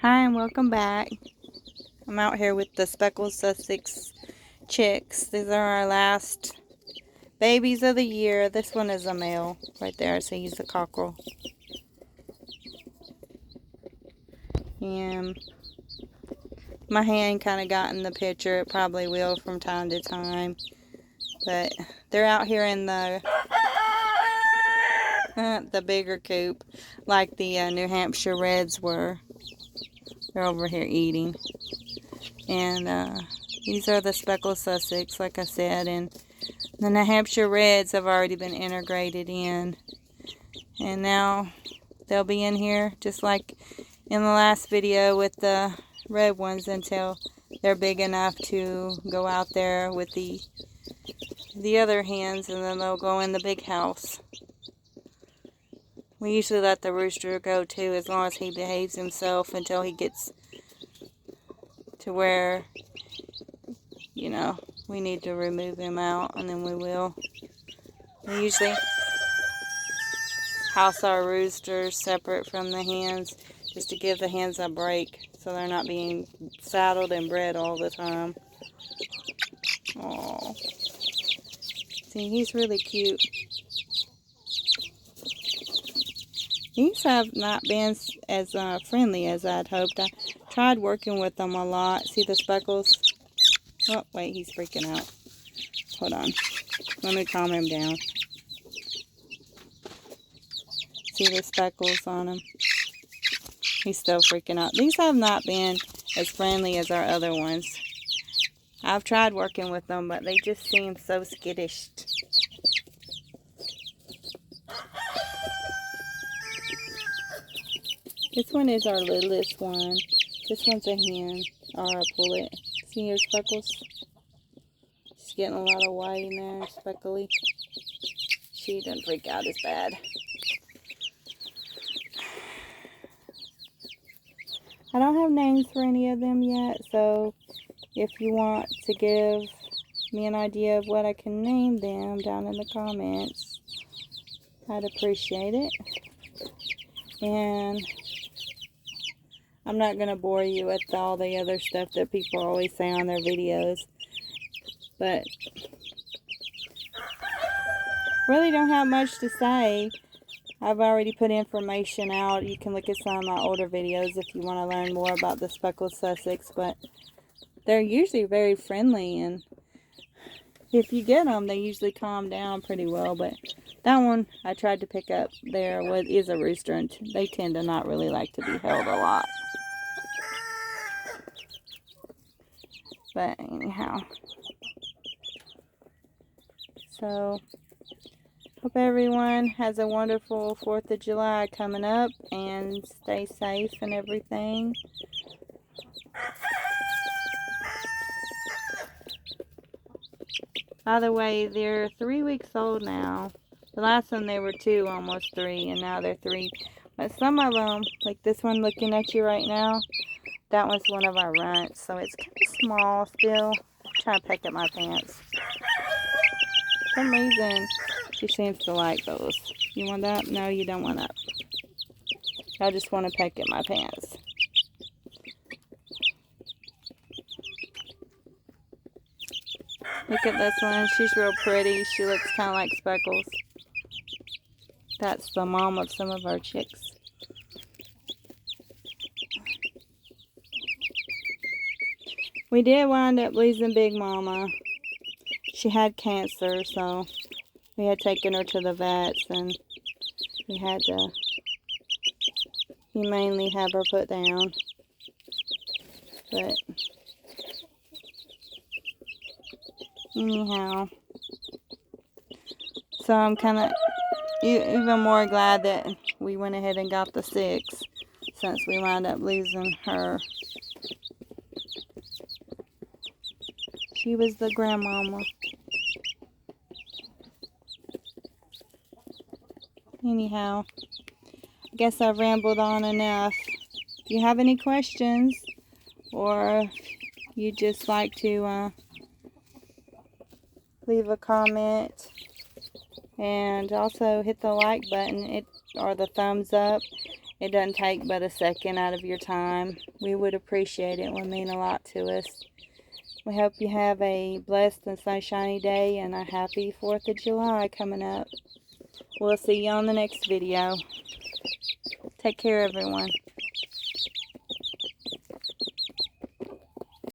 Hi and welcome back. I'm out here with the Speckled Sussex chicks. These are our last babies of the year. This one is a male right there, so he's a cockerel. And my hand kind of got in the picture. It probably will from time to time. But they're out here in the bigger coop like the New Hampshire Reds were. They're over here eating. And these are the Speckled Sussex, like I said, and the New Hampshire Reds have already been integrated in. And now they'll be in here just like in the last video with the red ones until they're big enough to go out there with the other hens, and then they'll go in the big house. We usually let the rooster go too, as long as he behaves himself until he gets to where, you know, we need to remove him out, and then we will. We usually house our roosters separate from the hens just to give the hens a break so they're not being saddled and bred all the time. Oh, see, he's really cute. These have not been as friendly as I'd hoped. I tried working with them a lot. See the speckles? Oh, wait, he's freaking out. Hold on. Let me calm him down. See the speckles on him? He's still freaking out. These have not been as friendly as our other ones. I've tried working with them, but they just seem so skittish. This one is our littlest one. This one's a hen, or a pullet. See her speckles? She's getting a lot of white in there, speckly. She doesn't freak out as bad. I don't have names for any of them yet, so if you want to give me an idea of what I can name them down in the comments, I'd appreciate it. And I'm not going to bore you with all the other stuff that people always say on their videos, but really don't have much to say. I've already put information out. You can look at some of my older videos if you want to learn more about the Speckled Sussex, but they're usually very friendly, and if you get them, they usually calm down pretty well. But that one I tried to pick up there is a rooster, and they tend to not really like to be held a lot. But anyhow, so hope everyone has a wonderful 4th of July coming up, and stay safe and everything. By the way, they're 3 weeks old now. The last one they were 2, almost 3, and now they're 3. But some of them, like this one looking at you right now, that one's one of our runts, so it's kind of small still. I'm trying to peck at my pants. For some reason, she seems to like those. You want that? No, you don't want that. I just want to peck at my pants. Look at this one. She's real pretty. She looks kind of like Speckles. That's the mom of some of our chicks. We did wind up losing Big Mama. She had cancer, so we had taken her to the vets, and we had to humanely have her put down. But anyhow, so I'm kind of even more glad that we went ahead and got the 6, since we wound up losing her. She was the grandmama. Anyhow, I guess I've rambled on enough. If you have any questions, or you just like to leave a comment, and also hit the like button or the thumbs up It doesn't take but a second out of your time. We would appreciate it. It would mean a lot to us. We hope you have a blessed and sunshiny day and a happy 4th of July coming up. We'll see you on the next video. Take care, everyone.